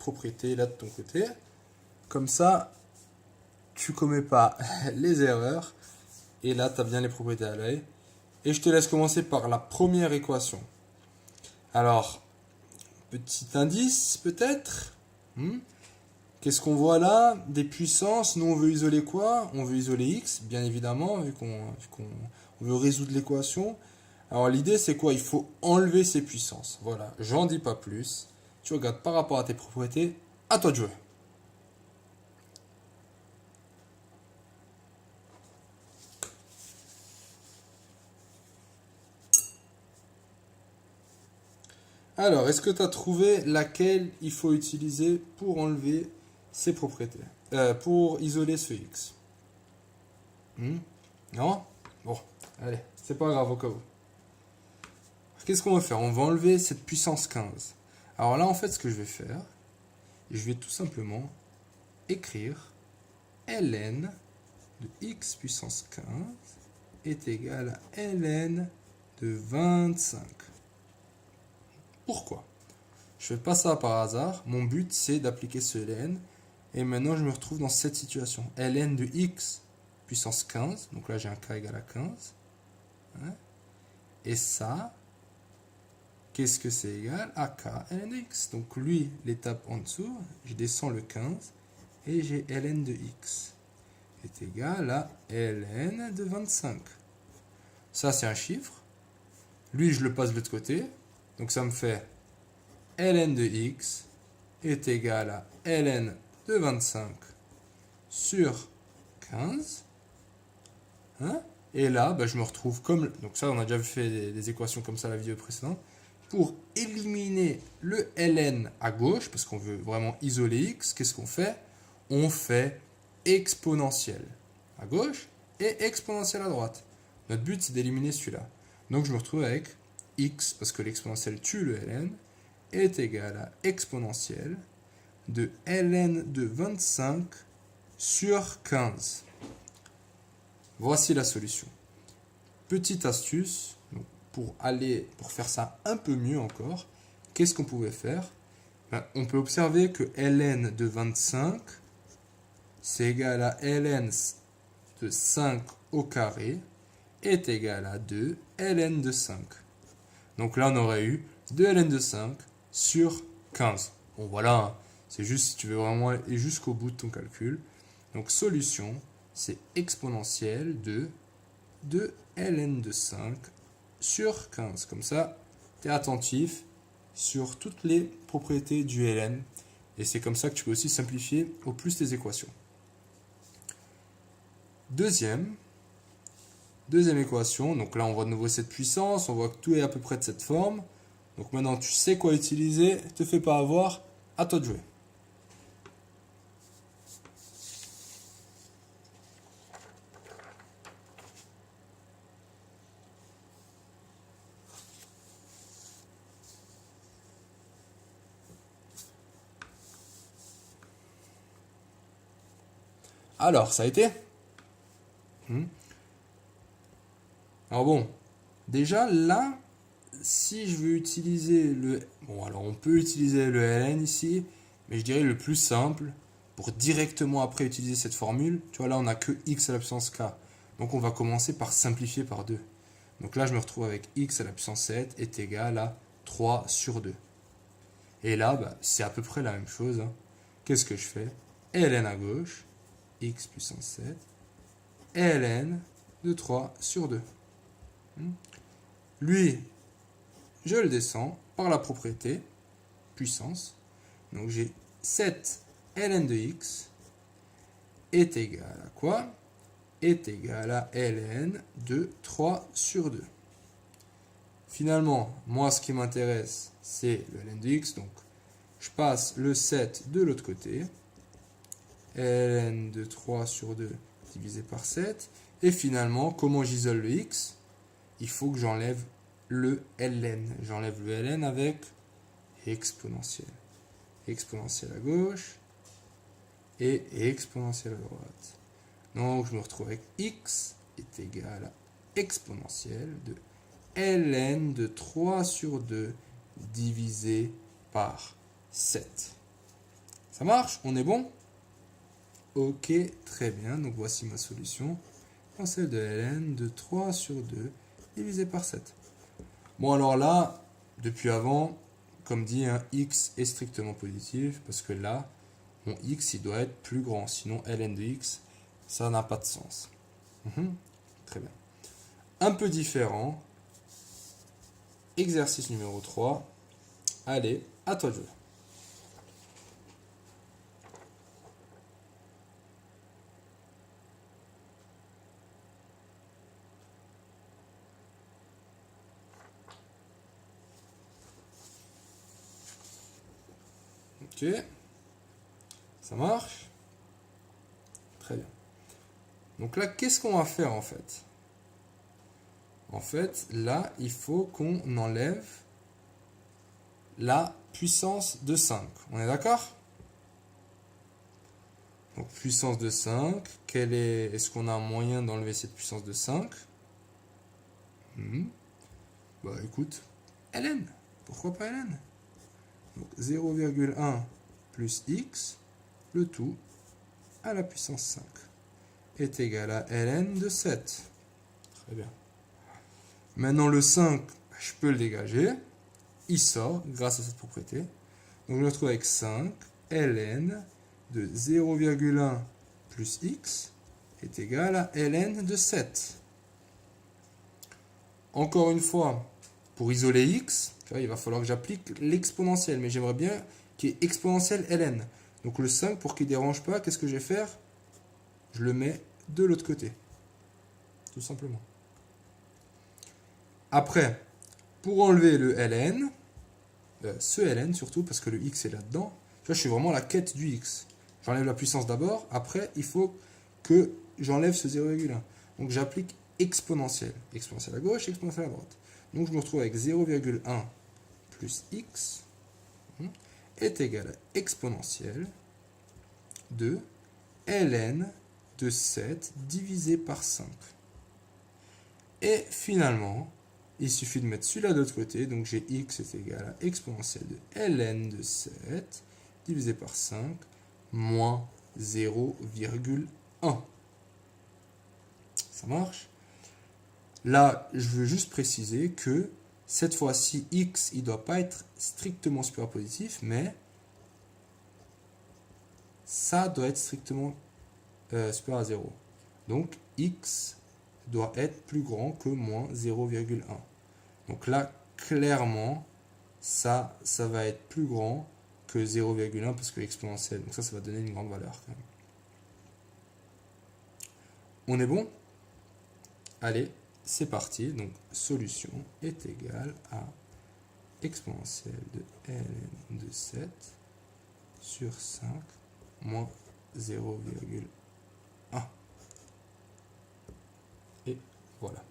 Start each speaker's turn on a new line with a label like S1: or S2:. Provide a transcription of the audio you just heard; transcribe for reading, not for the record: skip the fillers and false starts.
S1: propriété là de ton côté. Comme ça, tu commets pas les erreurs. Et là, tu as bien les propriétés à l'œil. Et je te laisse commencer par la première équation. Alors, petit indice peut-être. Qu'est-ce qu'on voit là? Des puissances. Nous, on veut isoler quoi? On veut isoler x, bien évidemment, vu qu'on veut résoudre l'équation. Alors, l'idée, c'est quoi? Il faut enlever ces puissances. Voilà, j'en dis pas plus. Tu regardes par rapport à tes propriétés. À toi de jouer. Alors, est-ce que tu as trouvé laquelle il faut utiliser pour enlever ces propriétés? Pour isoler ce x? Non? Bon, allez, c'est pas grave au cas où. Qu'est-ce qu'on va faire? On va enlever cette puissance 15. Alors là, en fait, ce que je vais faire, je vais tout simplement écrire ln de x puissance 15 est égal à ln de 25. Pourquoi? Je ne fais pas ça par hasard. Mon but, c'est d'appliquer ce ln. Et maintenant, je me retrouve dans cette situation. ln de x puissance 15. Donc là, j'ai un k égal à 15. Et ça, qu'est-ce que c'est égal à k ln de x? Donc lui, l'étape en dessous, je descends le 15. Et j'ai ln de x est égal à ln de 25. Ça, c'est un chiffre. Lui, je le passe de l'autre côté. Donc ça me fait ln de x est égal à ln de 25 sur 15. Et là, je me retrouve comme... Donc ça, on a déjà fait des équations comme ça la vidéo précédente. Pour éliminer le ln à gauche, parce qu'on veut vraiment isoler x, qu'est-ce qu'on fait? On fait exponentielle à gauche et exponentielle à droite. Notre but, c'est d'éliminer celui-là. Donc je me retrouve avec x, parce que l'exponentielle tue le ln, est égal à exponentielle de ln de 25 sur 15. Voici la solution. Petite astuce, pour faire ça un peu mieux encore, qu'est-ce qu'on pouvait faire? On peut observer que ln de 25, c'est égal à ln de 5 au carré, est égal à 2 ln de 5. Donc là, on aurait eu 2 ln de 5 sur 15. Bon, voilà, c'est juste si tu veux vraiment aller jusqu'au bout de ton calcul. Donc, solution, c'est exponentielle de 2 ln de 5 sur 15. Comme ça, tu es attentif sur toutes les propriétés du ln. Et c'est comme ça que tu peux aussi simplifier au plus tes équations. Deuxième équation, donc là on voit de nouveau cette puissance, on voit que tout est à peu près de cette forme. Donc maintenant tu sais quoi utiliser, ne te fais pas avoir, à toi de jouer. Alors, ça a été? Alors bon, déjà là, si je veux utiliser le... Bon, alors on peut utiliser le ln ici, mais je dirais le plus simple, pour directement après utiliser cette formule, tu vois là on n'a que x à la puissance k. Donc on va commencer par simplifier par 2. Donc là je me retrouve avec x à la puissance 7 est égal à 3 sur 2. Et là, c'est à peu près la même chose. Qu'est-ce que je fais? ln à gauche, x puissance 7, ln de 3 sur 2. Lui, je le descends par la propriété puissance. Donc j'ai 7 ln de x est égal à quoi? Est égal à ln de 3 sur 2. Finalement, moi ce qui m'intéresse, c'est le ln de x. Donc je passe le 7 de l'autre côté. Ln de 3 sur 2 divisé par 7. Et finalement, comment j'isole le x? Il faut que j'enlève le ln. J'enlève le ln avec exponentielle. Exponentielle à gauche et exponentielle à droite. Donc je me retrouve avec x est égal à exponentielle de ln de 3 sur 2 divisé par 7. Ça marche? On est bon? Ok, très bien. Donc voici ma solution. Celle de ln de 3 sur 2 divisé par 7. Bon, alors là, depuis avant, comme dit, un x est strictement positif parce que là, mon x, il doit être plus grand. Sinon, ln de x, ça n'a pas de sens. Très bien. Un peu différent. Exercice numéro 3. Allez, à toi de jouer. Ok. Ça marche? Très bien. Donc là, qu'est-ce qu'on va faire en fait? En fait, là, il faut qu'on enlève la puissance de 5. On est d'accord? Donc puissance de 5, est-ce qu'on a un moyen d'enlever cette puissance de 5? Bah écoute, ln, pourquoi pas ln? Donc 0,1 plus x, le tout à la puissance 5, est égal à ln de 7. Très bien. Maintenant le 5, je peux le dégager, il sort grâce à cette propriété. Donc je me retrouve avec 5 ln de 0,1 plus x est égal à ln de 7. Encore une fois, pour isoler x, il va falloir que j'applique l'exponentielle, mais j'aimerais bien qu'il y ait exponentielle ln. Donc le 5, pour qu'il ne dérange pas, qu'est-ce que je vais faire? Je le mets de l'autre côté, tout simplement. Après, pour enlever le ln, ce ln surtout, parce que le x est là-dedans, je suis vraiment à la quête du x. J'enlève la puissance d'abord, après il faut que j'enlève ce 0,1. Donc j'applique exponentielle. Exponentielle à gauche, exponentielle à droite. Donc je me retrouve avec 0,1 plus x est égal à exponentielle de ln de 7 divisé par 5. Et finalement, il suffit de mettre celui-là de l'autre côté, donc j'ai x est égal à exponentielle de ln de 7 divisé par 5 moins 0,1. Ça marche? Là, je veux juste préciser que cette fois-ci, x, il ne doit pas être strictement supérieur positif, mais ça doit être strictement supérieur à 0. Donc, x doit être plus grand que moins 0,1. Donc là, clairement, ça va être plus grand que 0,1 parce que l'exponentielle. Donc ça va donner une grande valeur quand même. On est bon? Allez, c'est parti. Donc solution est égale à exponentielle de ln de 7 sur 5 moins 0,1. Et voilà.